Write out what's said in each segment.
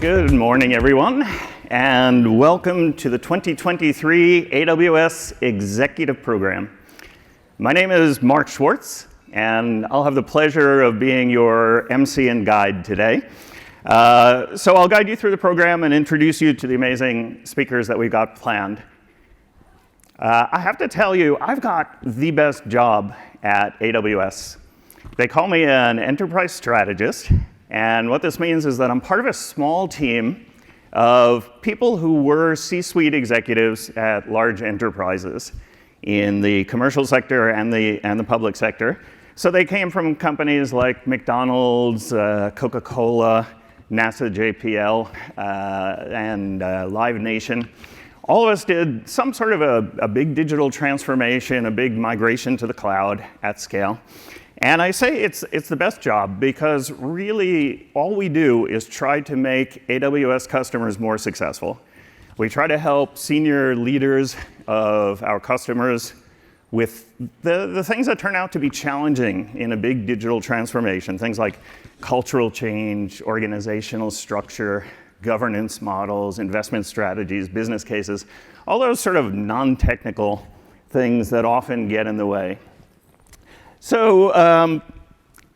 Good morning, everyone, and welcome to the 2023 AWS Executive Program. My name is Mark Schwartz, and I'll have the pleasure of being your MC and guide today. So I'll guide you through the program and introduce you to the amazing speakers that we've got planned. I have to tell you, I've got the best job at AWS. They call me an enterprise strategist, and what this means is that I'm part of a small team of people who were C-suite executives at large enterprises in the commercial sector and the public sector. So they came from companies like McDonald's, Coca-Cola, NASA JPL, and Live Nation. All of us did some sort of a big digital transformation, a big migration to the cloud at scale. And I say it's the best job because really all we do is try to make AWS customers more successful. We try to help senior leaders of our customers with the things that turn out to be challenging in a big digital transformation, things like cultural change, organizational structure, governance models, investment strategies, business cases, all those sort of non-technical things that often get in the way. So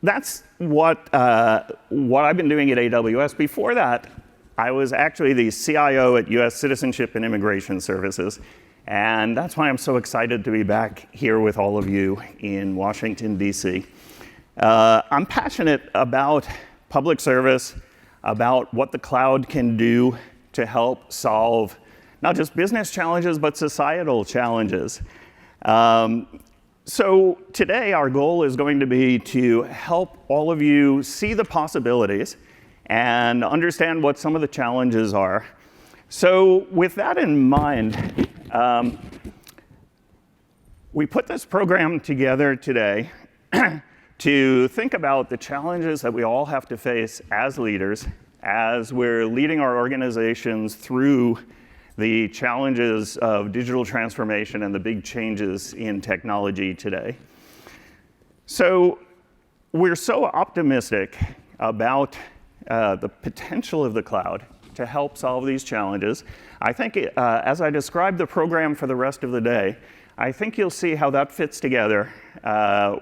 that's what I've been doing at AWS. Before that, I was actually the CIO at US Citizenship and Immigration Services. And that's why I'm so excited to be back here with all of you in Washington, DC. I'm passionate about public service, about what the cloud can do to help solve not just business challenges, but societal challenges. So today, our goal is going to be to help all of you see the possibilities and understand what some of the challenges are. So with that in mind, we put this program together today to think about the challenges that we all have to face as leaders as we're leading our organizations through the challenges of digital transformation and the big changes in technology today. So we're so optimistic about the potential of the cloud to help solve these challenges. I think as I describe the program for the rest of the day, I think you'll see how that fits together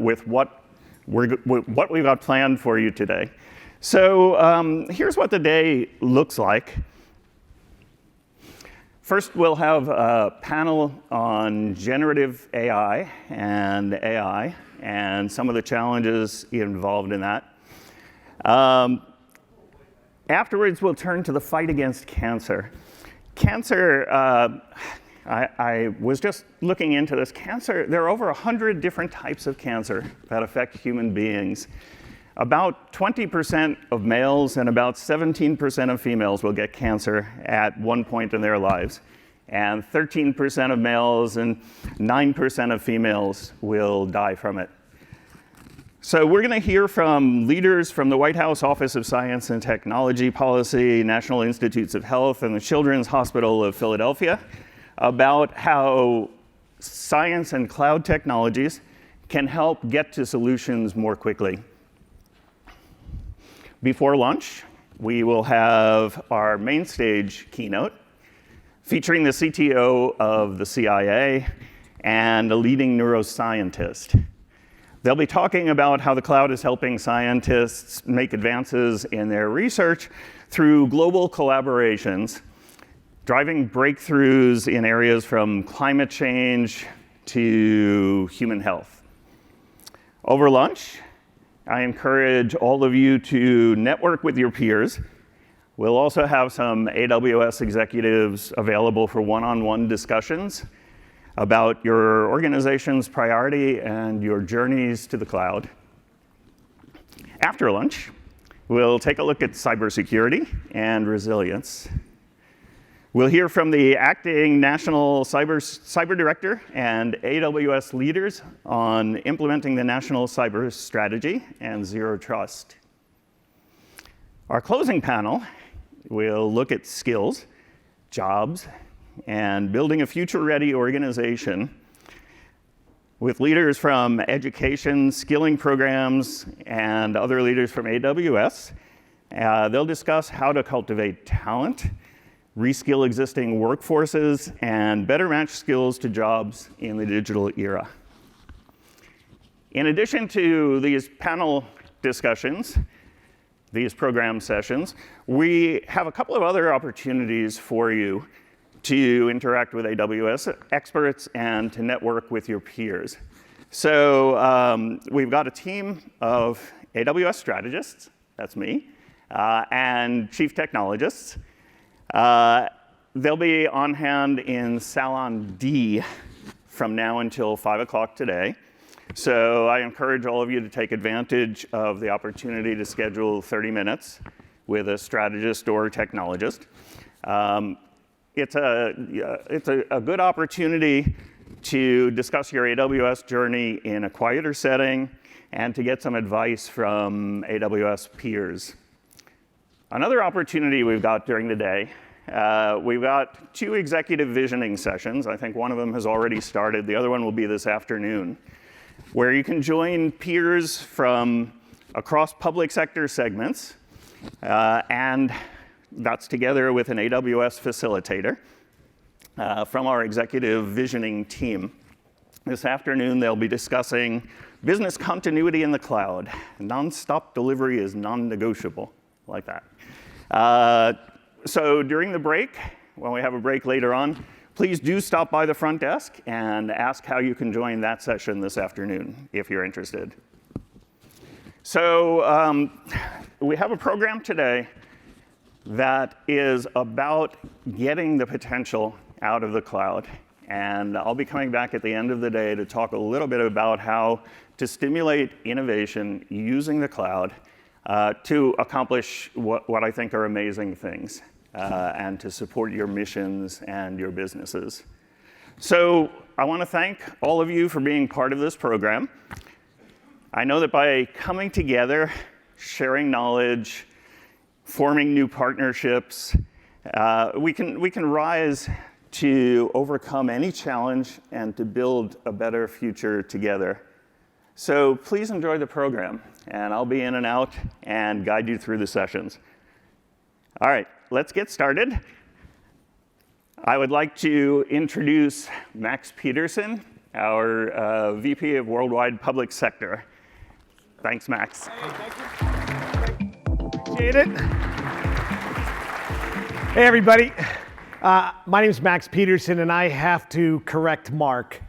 with what we've got planned for you today. So here's what the day looks like. First, we'll have a panel on generative AI and some of the challenges involved in that. Afterwards, we'll turn to the fight against cancer. Cancer, I was just looking into this. Cancer, there are over 100 different types of cancer that affect human beings. About 20% of males and about 17% of females will get cancer at one point in their lives. And 13% of males and 9% of females will die from it. So we're going to hear from leaders from the White House Office of Science and Technology Policy, National Institutes of Health, and the Children's Hospital of Philadelphia about how science and cloud technologies can help get to solutions more quickly. Before lunch, we will have our main stage keynote featuring the CTO of the CIA and a leading neuroscientist. They'll be talking about how the cloud is helping scientists make advances in their research through global collaborations, driving breakthroughs in areas from climate change to human health. Over lunch, I encourage all of you to network with your peers. We'll also have some AWS executives available for one-on-one discussions about your organization's priority and your journeys to the cloud. After lunch, we'll take a look at cybersecurity and resilience. We'll hear from the acting national cyber director and AWS leaders on implementing the national cyber strategy and zero trust. Our closing panel will look at skills, jobs, and building a future-ready organization with leaders from education, skilling programs, and other leaders from AWS They'll discuss how to cultivate talent, reskill existing workforces, and better match skills to jobs in the digital era. In addition to these panel discussions, these program sessions, we have a couple of other opportunities for you to interact with AWS experts and to network with your peers. So we've got a team of AWS strategists, that's me, and chief technologists. They'll be on hand in Salon D from now until 5 o'clock today. So I encourage all of you to take advantage of the opportunity to schedule 30 minutes with a strategist or technologist. It's a good opportunity to discuss your AWS journey in a quieter setting and to get some advice from AWS peers. Another opportunity we've got during the day, we've got 2 executive visioning sessions. I think one of them has already started. The other one will be this afternoon, where you can join peers from across public sector segments, and that's together with an AWS facilitator from our executive visioning team. This afternoon, they'll be discussing business continuity in the cloud. Non-stop delivery is non-negotiable, like that. So during the break, when we have a break later on, please do stop by the front desk and ask how you can join that session this afternoon, if you're interested. So we have a program today that is about getting the potential out of the cloud. And I'll be coming back at the end of the day to talk a little bit about how to stimulate innovation using the cloud to accomplish what I think are amazing things and to support your missions and your businesses. So I want to thank all of you for being part of this program. I know that by coming together, sharing knowledge, forming new partnerships, we can rise to overcome any challenge and to build a better future together. So please enjoy the program, and I'll be in and out and guide you through the sessions. All right, let's get started. I would like to introduce Max Peterson, our VP of Worldwide Public Sector. Thanks, Max. Hey, thank you. Appreciate it. Hey, everybody. My name is Max Peterson, and I have to correct Mark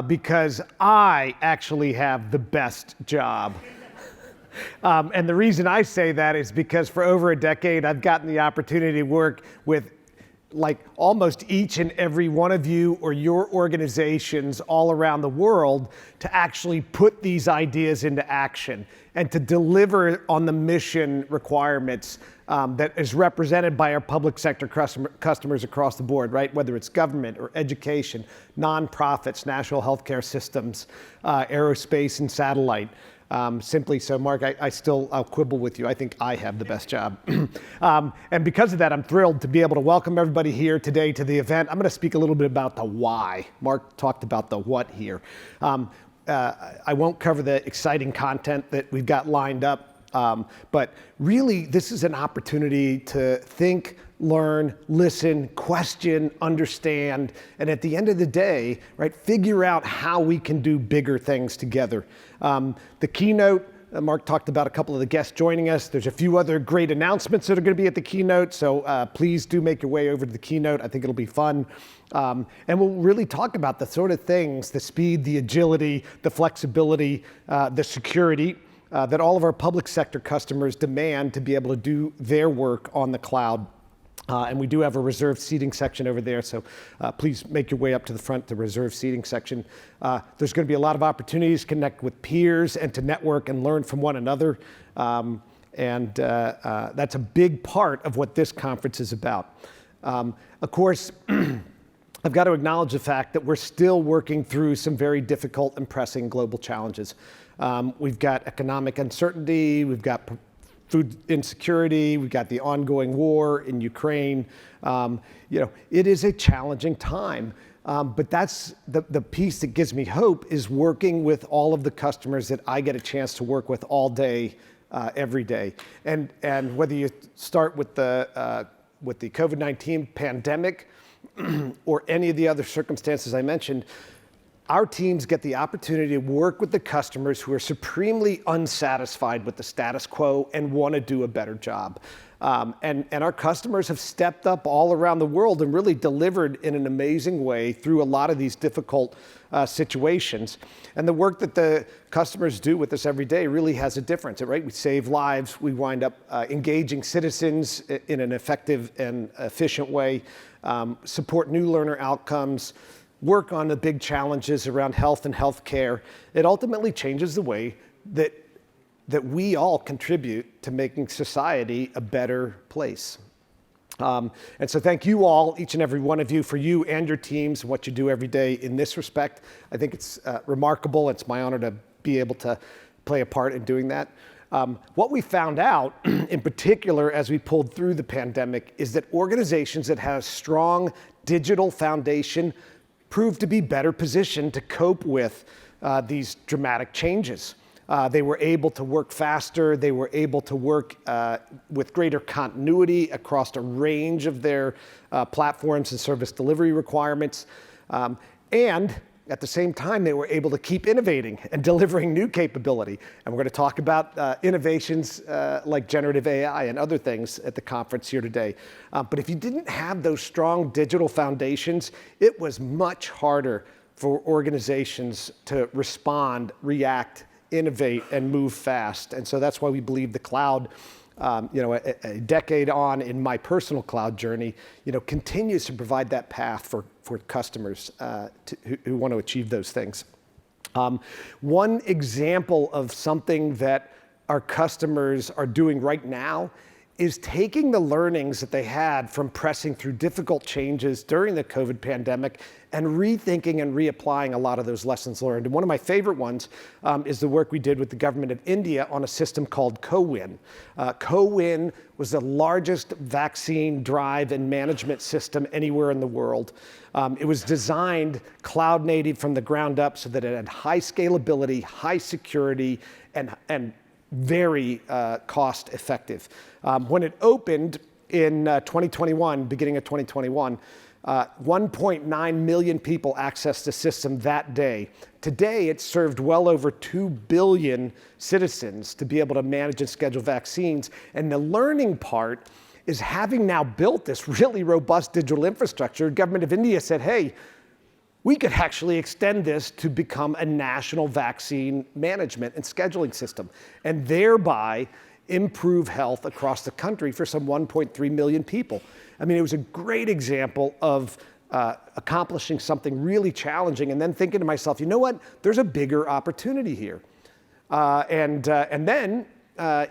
because I actually have the best job. And the reason I say that is because for over a decade, I've gotten the opportunity to work with like almost each and every one of you or your organizations all around the world to actually put these ideas into action and to deliver on the mission requirements that is represented by our public sector customers across the board, right? Whether it's government or education, nonprofits, national healthcare systems, aerospace and satellite. Simply so, Mark, I'll quibble with you. I think I have the best job. And because of that, I'm thrilled to be able to welcome everybody here today to the event. I'm going to speak a little bit about the why. Mark talked about the what here. I won't cover the exciting content that we've got lined up, but really this is an opportunity to think, learn, listen, question, understand, and at the end of the day, right, figure out how we can do bigger things together. The keynote, Mark talked about a couple of the guests joining us. There's a few other great announcements that are going to be at the keynote, so please do make your way over to the keynote. I think it'll be fun. And we'll really talk about the sort of things, the speed, the agility, the flexibility, the security that all of our public sector customers demand to be able to do their work on the cloud. And we do have a reserved seating section over there, so please make your way up to the front, the reserved seating section. There's going to be a lot of opportunities to connect with peers and to network and learn from one another. And that's a big part of what this conference is about. Of course, I've got to acknowledge the fact that we're still working through some very difficult and pressing global challenges. We've got economic uncertainty, we've got food insecurity, we've got the ongoing war in Ukraine. It is a challenging time, but that's the piece that gives me hope is working with all of the customers that I get a chance to work with all day every day. And whether you start with the COVID-19 pandemic or any of the other circumstances I mentioned, our teams get the opportunity to work with the customers who are supremely unsatisfied with the status quo and want to do a better job. And our customers have stepped up all around the world and really delivered in an amazing way through a lot of these difficult situations. And the work that the customers do with us every day really has a difference, right? We save lives, we wind up engaging citizens in an effective and efficient way, support new learner outcomes, work on the big challenges around health and healthcare. It ultimately changes the way that we all contribute to making society a better place. And so thank you all, each and every one of you, for you and your teams and what you do every day in this respect. I think it's remarkable. It's my honor to be able to play a part in doing that. What we found out, in particular, as we pulled through the pandemic, is that organizations that have a strong digital foundation prove to be better positioned to cope with these dramatic changes. They were able to work faster. They were able to work with greater continuity across a range of their platforms and service delivery requirements. And at the same time, they were able to keep innovating and delivering new capability. And we're going to talk about innovations like generative AI and other things at the conference here today. But if you didn't have those strong digital foundations, it was much harder for organizations to respond, react, innovate, and move fast. And so that's why we believe the cloud, a decade on in my personal cloud journey, continues to provide that path for customers who want to achieve those things. One example of something that our customers are doing right now is taking the learnings that they had from pressing through difficult changes during the COVID pandemic and rethinking and reapplying a lot of those lessons learned. And one of my favorite ones is the work we did with the government of India on a system called CoWIN. CoWIN was the largest vaccine drive and management system anywhere in the world. It was designed cloud native from the ground up so that it had high scalability, high security, and very cost effective. When it opened in 2021, beginning of 2021, 1.9 million people accessed the system that day. Today, it's served well over 2 billion citizens to be able to manage and schedule vaccines. And the learning part is, having now built this really robust digital infrastructure, the government of India said, hey, we could actually extend this to become a national vaccine management and scheduling system, and thereby improve health across the country for some 1.3 million people. I mean, it was a great example of accomplishing something really challenging and then thinking to myself, you know what, there's a bigger opportunity here. And then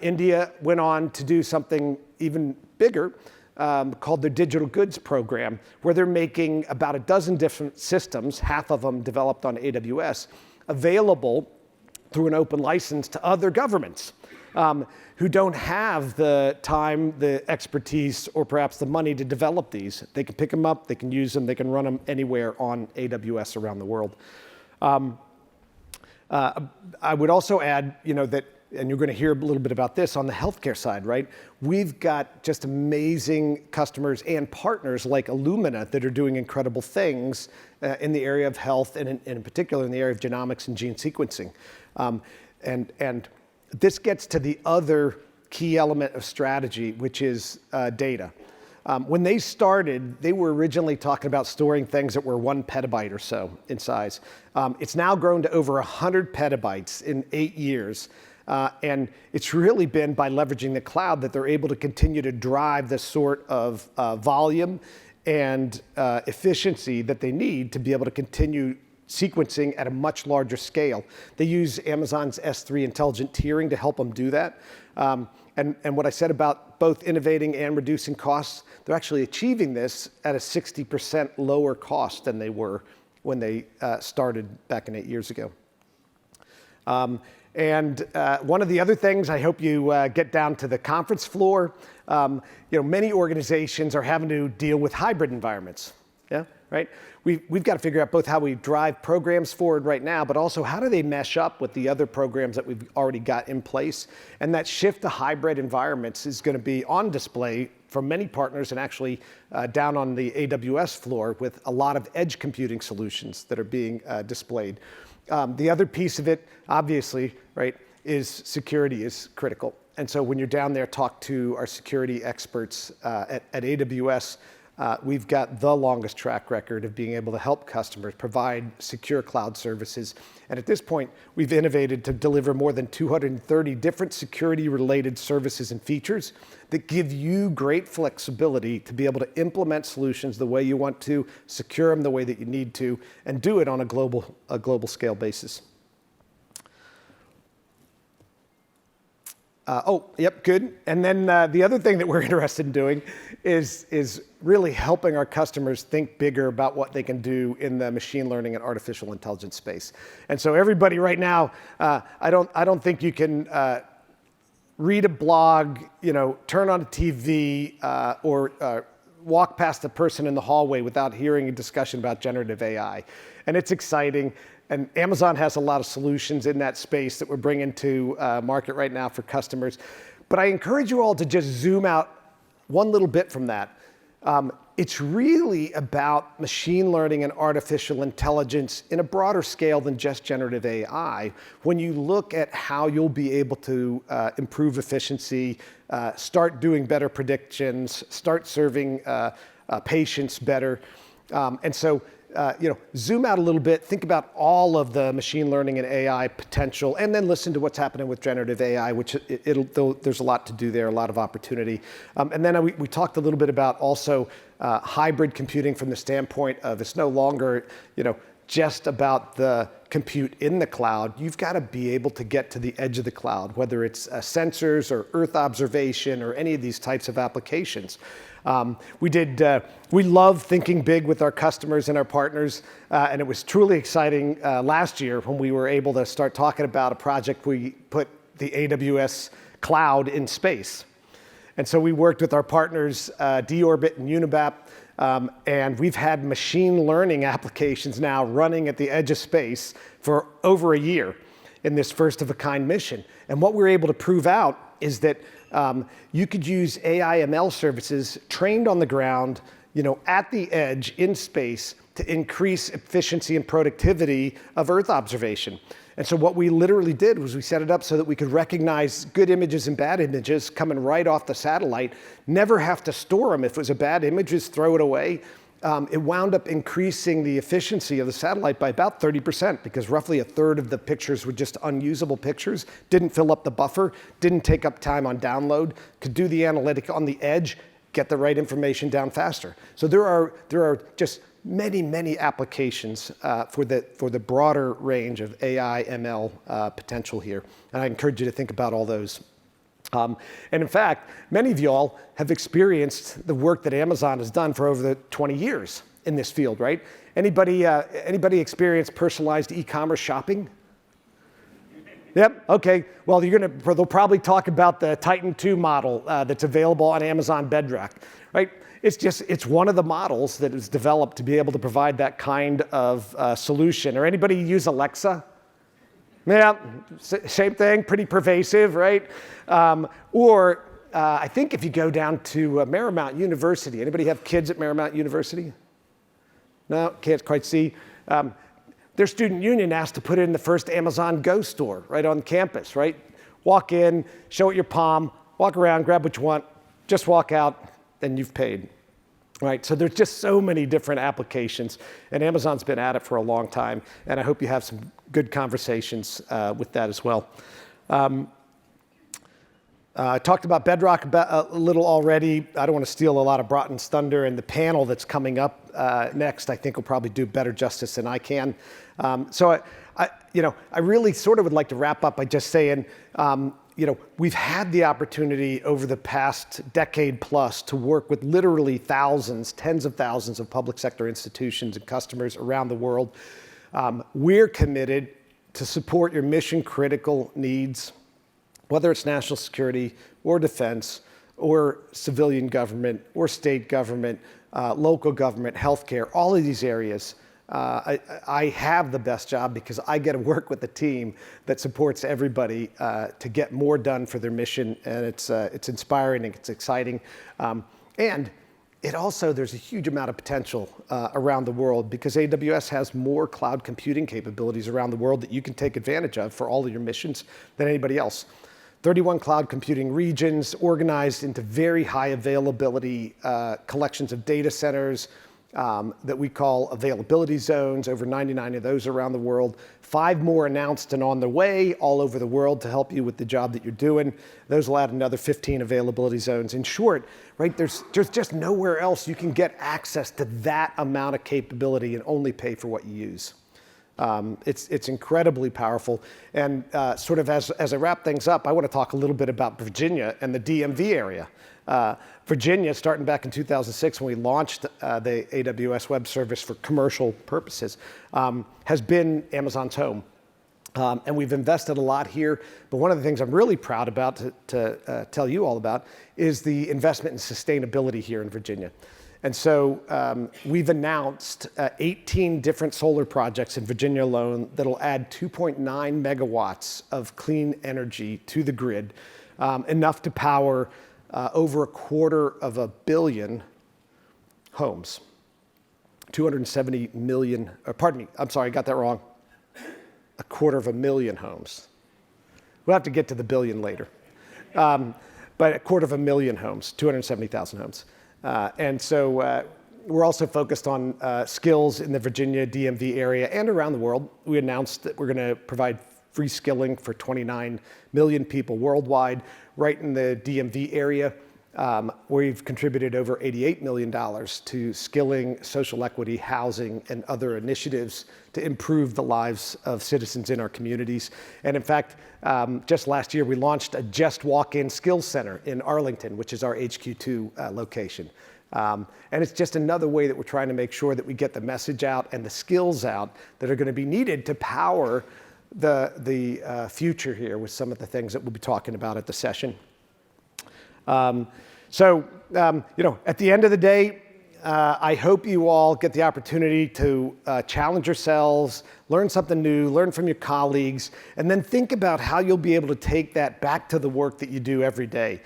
India went on to do something even bigger, called the Digital Goods Program, where they're making about a dozen different systems, half of them developed on AWS, available through an open license to other governments who don't have the time, the expertise, or perhaps the money to develop these. They can pick them up, they can use them, they can run them anywhere on AWS around the world. I would also add, that, and you're going to hear a little bit about this on the healthcare side, right? We've got just amazing customers and partners like Illumina that are doing incredible things in the area of health, and in particular in the area of genomics and gene sequencing. And this gets to the other key element of strategy, which is data. When they started, they were originally talking about storing things that were 1 petabyte or so in size. It's now grown to over 100 petabytes in 8 years. And it's really been by leveraging the cloud that they're able to continue to drive the sort of volume and efficiency that they need to be able to continue sequencing at a much larger scale. They use Amazon's S3 intelligent tiering to help them do that. And what I said about both innovating and reducing costs, they're actually achieving this at a 60% lower cost than they were when they started back in 8 years ago. And one of the other things, I hope you get down to the conference floor, many organizations are having to deal with hybrid environments. Yeah, right? We've got to figure out both how we drive programs forward right now, but also how do they mesh up with the other programs that we've already got in place. And that shift to hybrid environments is going to be on display from many partners and actually down on the AWS floor with a lot of edge computing solutions that are being displayed. The other piece of it, obviously, right, is security is critical. And so when you're down there, talk to our security experts at AWS. We've got the longest track record of being able to help customers provide secure cloud services. And at this point, we've innovated to deliver more than 230 different security-related services and features that give you great flexibility to be able to implement solutions the way you want to, secure them the way that you need to, and do it on a global scale basis. Yep, good. And then the other thing that we're interested in doing is really helping our customers think bigger about what they can do in the machine learning and artificial intelligence space. And so everybody right now, I don't think you can read a blog, turn on a TV, or walk past a person in the hallway without hearing a discussion about generative AI. And it's exciting. And Amazon has a lot of solutions in that space that we're bringing to market right now for customers. But I encourage you all to just zoom out one little bit from that. It's really about machine learning and artificial intelligence in a broader scale than just generative AI. When you look at how you'll be able to improve efficiency, start doing better predictions, start serving patients better. And so, zoom out a little bit, think about all of the machine learning and AI potential, and then listen to what's happening with generative AI, which there's a lot to do there, a lot of opportunity. And then we talked a little bit about also hybrid computing from the standpoint of it's no longer, just about the compute in the cloud. You've got to be able to get to the edge of the cloud, whether it's sensors or Earth observation or any of these types of applications. We love thinking big with our customers and our partners, and it was truly exciting last year when we were able to start talking about a project we put the AWS cloud in space. And so we worked with our partners, D-Orbit and Unibap, and we've had machine learning applications now running at the edge of space for over a year in this first-of-a-kind mission. And what we're able to prove out is that you could use AI ML services trained on the ground, at the edge in space to increase efficiency and productivity of Earth observation. And so what we literally did was we set it up so that we could recognize good images and bad images coming right off the satellite, never have to store them. If it was a bad image, just throw it away. It wound up increasing the efficiency of the satellite by about 30% because roughly a third of the pictures were just unusable pictures, didn't fill up the buffer, didn't take up time on download, could do the analytic on the edge, get the right information down faster. So there are just many applications for the broader range of AI, ML potential here. And I encourage you to think about all those. And in fact, many of y'all have experienced the work that Amazon has done for over the 20 years in this field, right? Anybody experience personalized ecommerce shopping? Yep, okay. Well, they'll probably talk about the Titan 2 model that's available on Amazon Bedrock, right? It's one of the models that is developed to be able to provide that kind of solution. Or anybody use Alexa? Yeah, same thing, pretty pervasive, right? I think if you go down to Marymount University, anybody have kids at Marymount University? No, can't quite see. Their student union asked to put in the first Amazon Go store right on campus, right? Walk in, show it your palm, walk around, grab what you want, just walk out, and you've paid, right? So there's just so many different applications, and Amazon's been at it for a long time, and I hope you have some good conversations with that as well. I talked about Bedrock a little already. I don't want to steal a lot of Broughton's thunder, and the panel that's coming up next, I think, will probably do better justice than I can. So I really sort of would like to wrap up by just saying, we've had the opportunity over the past decade plus to work with literally thousands, tens of thousands of public sector institutions and customers around the world. We're committed to support your mission critical needs, whether it's national security or defense or civilian government, or state government, local government, healthcare, all of these areas, I have the best job because I get to work with a team that supports everybody to get more done for their mission, and it's inspiring and it's exciting. And it also, there's a huge amount of potential around the world because AWS has more cloud computing capabilities around the world that you can take advantage of for all of your missions than anybody else. 31 cloud computing regions organized into very high availability collections of data centers that we call availability zones, over 99 of those around the world. 5 more announced and on the way all over the world to help you with the job that you're doing. Those will add another 15 availability zones. In short, right, there's just nowhere else you can get access to that amount of capability and only pay for what you use. It's incredibly powerful. And sort of as I wrap things up, I want to talk a little bit about Virginia and the DMV area. Virginia, starting back in 2006 when we launched the AWS Web Service for commercial purposes, has been Amazon's home. And we've invested a lot here. But one of the things I'm really proud about to tell you all about is the investment in sustainability here in Virginia. And so we've announced 18 different solar projects in Virginia alone that'll add 2.9 megawatts of clean energy to the grid, enough to power over 250 million homes. 270 million, pardon me, I'm sorry, I got that wrong. 250,000 homes. We'll have to get to the billion later. But 250,000 homes, 270,000 homes. And so we're also focused on skills in the Virginia DMV area and around the world. We announced that we're going to provide free skilling for 29 million people worldwide, right in the DMV area. We've contributed over $88 million to skilling, social equity, housing, and other initiatives to improve the lives of citizens in our communities. And in fact, just last year, we launched a Just Walk-In Skills Center in Arlington, which is our HQ2 location. And it's just another way that we're trying to make sure that we get the message out and the skills out that are going to be needed to power the future here with some of the things that we'll be talking about at the session. At the end of the day, I hope you all get the opportunity to challenge yourselves, learn something new, learn from your colleagues, and then think about how you'll be able to take that back to the work that you do every day.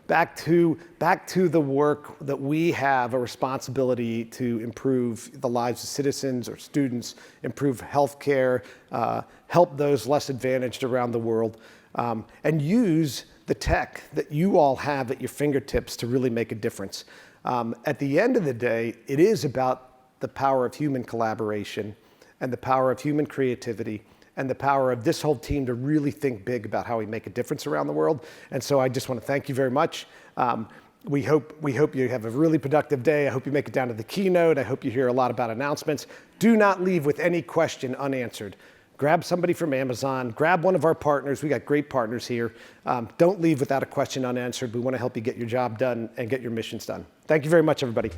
Back to the work that we have a responsibility to improve the lives of citizens or students, improve healthcare, help those less advantaged around the world, and use the tech that you all have at your fingertips to really make a difference. At the end of the day, it is about the power of human collaboration and the power of human creativity and the power of this whole team to really think big about how we make a difference around the world. And so I just want to thank you very much. We hope you have a really productive day. I hope you make it down to the keynote. I hope you hear a lot about announcements. Do not leave with any question unanswered. Grab somebody from Amazon, grab one of our partners. We got great partners here. Don't leave without a question unanswered. We want to help you get your job done and get your missions done. Thank you very much, everybody.